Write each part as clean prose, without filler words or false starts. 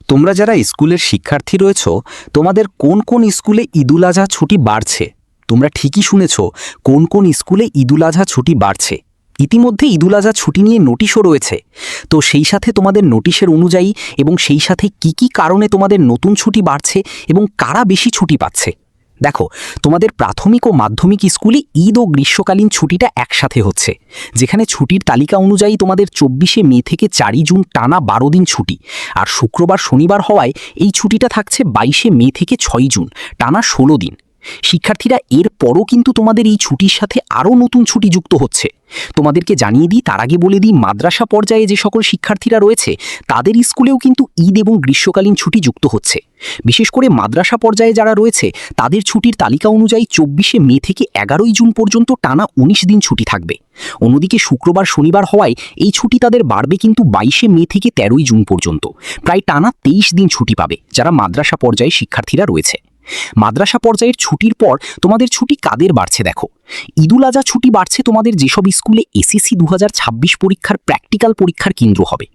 তোমরা যারা স্কুলের শিক্ষার্থী রয়েছ, তোমাদের কোন কোন স্কুলে ঈদুল আজহা ছুটি বাড়ছে? তোমরা ঠিকই শুনেছ, কোন কোন স্কুলে ঈদুল আজহা ছুটি বাড়ছে। ইতিমধ্যে ঈদুল আজহা ছুটি নিয়ে নোটিশও রয়েছে। তো সেই সাথে তোমাদের নোটিশের অনুযায়ী এবং সেই সাথে কি কি কারণে তোমাদের নতুন ছুটি বাড়ছে এবং কারা বেশি ছুটি পাচ্ছে। দেখো, তোমাদের প্রাথমিক ও মাধ্যমিক স্কুলে ঈদ ও গ্রীষ্মকালীন ছুটিটা একসাথে হচ্ছে, যেখানে ছুটির তালিকা অনুযায়ী তোমাদের 24শে মে থেকে 4ই জুন টানা 12 দিন ছুটি, আর শুক্রবার শনিবার হওয়ায় এই ছুটিটা থাকছে 22শে মে থেকে 6ই জুন টানা 16 দিন। শিক্ষার্থীরা এর পরও কিন্তু তোমাদের এই ছুটির সাথে আরও নতুন ছুটি যুক্ত হচ্ছে। তোমাদেরকে জানিয়ে দিই, তার আগে বলে দিই, মাদ্রাসা পর্যায়ে যে সকল শিক্ষার্থীরা রয়েছে তাদের স্কুলেও কিন্তু ঈদ এবং গ্রীষ্মকালীন ছুটি যুক্ত হচ্ছে। বিশেষ করে মাদ্রাসা পর্যায়ে যারা রয়েছে তাদের ছুটির তালিকা অনুযায়ী 24শে মে থেকে 11ই জুন পর্যন্ত টানা 19 দিন ছুটি থাকবে। অন্যদিকে শুক্রবার শনিবার হওয়ায় এই ছুটি তাদের বাড়বে কিন্তু 22শে মে থেকে 13ই জুন পর্যন্ত, প্রায় টানা 23 দিন ছুটি পাবে যারা মাদ্রাসা পর্যায়ে শিক্ষার্থীরা রয়েছে। মাদ্রাসা পর্যায়ের ছুটির পর তোমাদের ছুটি কাদের বাড়ছে দেখো। ঈদুল আজহা ছুটি বাড়ছে তোমাদের যেসব স্কুলে এসএসসি 2026 পরীক্ষার প্র্যাকটিক্যাল পরীক্ষার কেন্দ্র হবে।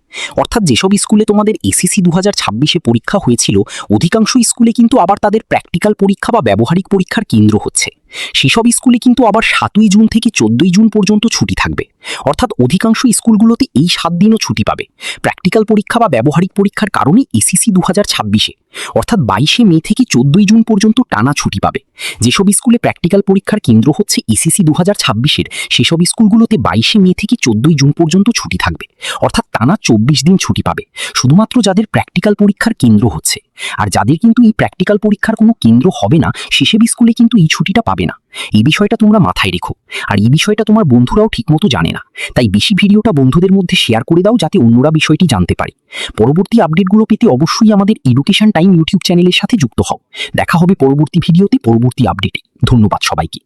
অর্থাৎ যেসব স্কুলে তোমাদের এসএসসি 2026-এ পরীক্ষা হয়েছিল, অধিকাংশ স্কুলে কিন্তু আবার তাদের প্র্যাকটিক্যাল পরীক্ষা বা ব্যবহারিক পরীক্ষার কেন্দ্র হচ্ছে। সেসব স্কুলে কিন্তু আবার 7ই জুন থেকে 14ই জুন পর্যন্ত ছুটি থাকবে। অর্থাৎ অধিকাংশ স্কুলগুলোতে এই 7 দিনও ছুটি পাবে প্র্যাকটিক্যাল পরীক্ষা বা ব্যবহারিক পরীক্ষার কারণে এসএসসি 2026-এ। অর্থাৎ 22শে মে থেকে 14ই জুন পর্যন্ত টানা ছুটি পাবে। যেসব স্কুলে প্র্যাকটিক্যাল পরীক্ষার কেন্দ্র হচ্ছে এসএসসি 2026-এর, সেসব স্কুলগুলোতে 22শে মে থেকে 14ই জুন পর্যন্ত ছুটি থাকবে। অর্থাৎ টানা 24 দিন ছুটি পাবে শুধুমাত্র যাদের প্র্যাকটিক্যাল পরীক্ষার কেন্দ্র হচ্ছে। আর যাদের কিন্তু এই প্র্যাকটিক্যাল পরীক্ষার কোনো কেন্দ্র হবে না, সেসব স্কুলে কিন্তু এই ছুটিটা পাবে না। এই বিষয়টা তোমরা মাথায় রেখো। আর এই বিষয়টা তোমার বন্ধুরাও ঠিকমতো জানে না, তাই বেশি ভিডিওটা বন্ধুদের মধ্যে শেয়ার করে দাও যাতে অন্যরা বিষয়টি জানতে পারে। পরবর্তী আপডেটগুলো পেতে অবশ্যই আমাদের এডুকেশন টাইম ইউটিউব চ্যানেলের সাথে যুক্ত হও। দেখা হবে পরবর্তী ভিডিওতে, পরবর্তী আপডেটে। ধন্যবাদ সবাইকে।